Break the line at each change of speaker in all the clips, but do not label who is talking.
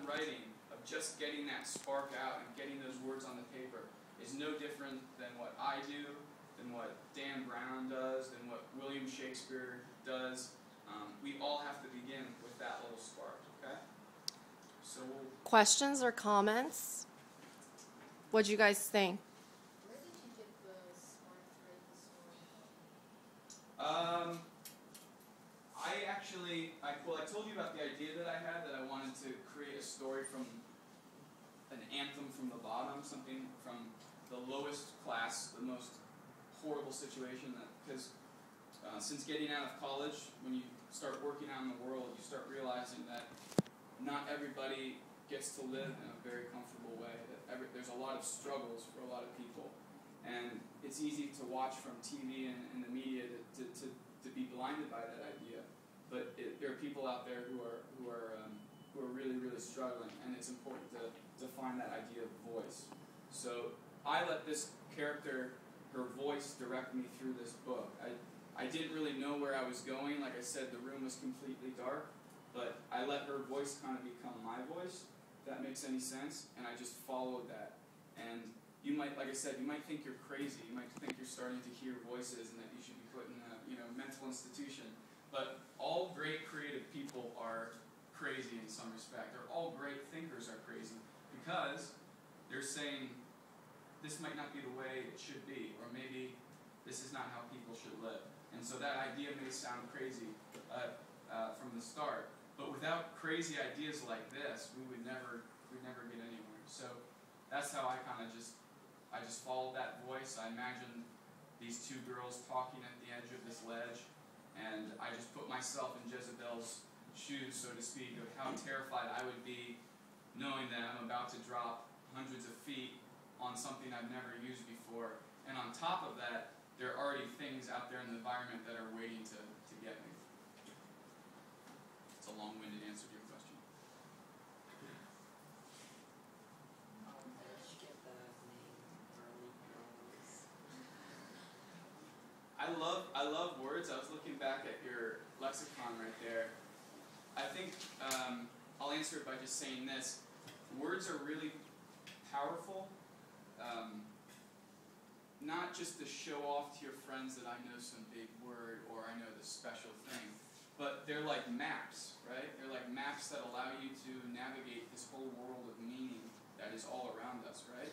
writing, of just getting that spark out and getting those words on the paper, is no different than what I do, than what Dan Brown does, than what William Shakespeare does. We all have to begin with that little spark, okay? So
questions or comments? What'd you guys think?
Where did you get the spark to write the story?
I told you about the idea that I had, that I wanted to create a story from an anthem from the bottom, something from the lowest class, the most horrible situation. Because since getting out of college, when you start working out in the world, you start realizing that not everybody gets to live in a very comfortable way. That there's a lot of struggles for a lot of people. And it's easy to watch from TV and the media to be blinded by that idea. But there are people out there who are really, really struggling, and it's important to find that idea of voice. So I let this character, her voice, direct me through this book. I didn't really know where I was going. Like I said, the room was completely dark, but I let her voice kind of become my voice, if that makes any sense, and I just followed that. And you might, like I said, you might think you're crazy. You might think you're starting to hear voices and that you should be put in a mental institution. But all great creative people are crazy in some respect. Or all great thinkers are crazy because they're saying this might not be the way it should be, or maybe this is not how people should live. And so that idea may sound crazy from the start, but without crazy ideas like this, we'd never get anywhere. So that's how I just followed that voice. I imagined these two girls talking at the edge of this ledge, and I just put myself in Jezebel's shoes, so to speak, of how terrified I would be knowing that I'm about to drop hundreds of feet on something I've never used before. And on top of that, there are already things out there in the environment that are waiting to get me. It's a long-winded answer to your question.
How did you get the name Girly Girls?
I love words. I was looking back at your lexicon right there. I think I'll answer it by just saying this. Words are really powerful, not just to show off to your friends that I know some big word or I know this special thing, but they're like maps, right? They're like maps that allow you to navigate this whole world of meaning that is all around us, right?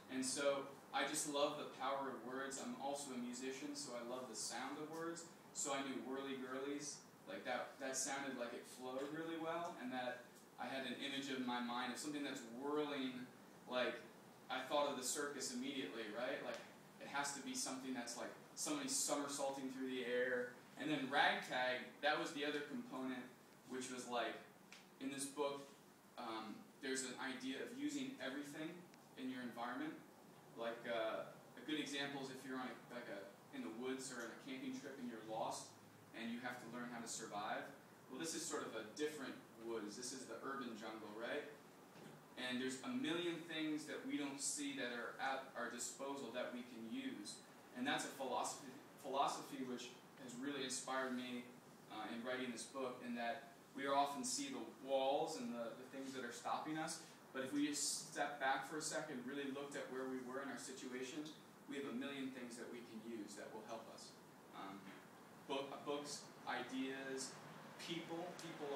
And so I just love the power of words. I'm also a musician, so I love the sound of words. So I knew whirly girlies, like that sounded like it flowed really well, and that I had an image in my mind of something that's whirling. Like I thought of the circus immediately, right? Like it has to be something that's like somebody somersaulting through the air. And then ragtag, that was the other component, which was like, in this book, there's an idea of using everything in your environment. Like a good example is if you're on in the woods or on a camping trip and you're lost and you have to learn how to survive. Well, this is sort of a different woods. This is the urban jungle, right? And there's a million things that we don't see that are at our disposal that we can use. And that's a philosophy which has really inspired me in writing this book, in that we often see the walls and the things that are stopping us, but if we just step back for a second, really looked at where we were in our situation, we have a million things that we can use that will help us. Books, ideas, people are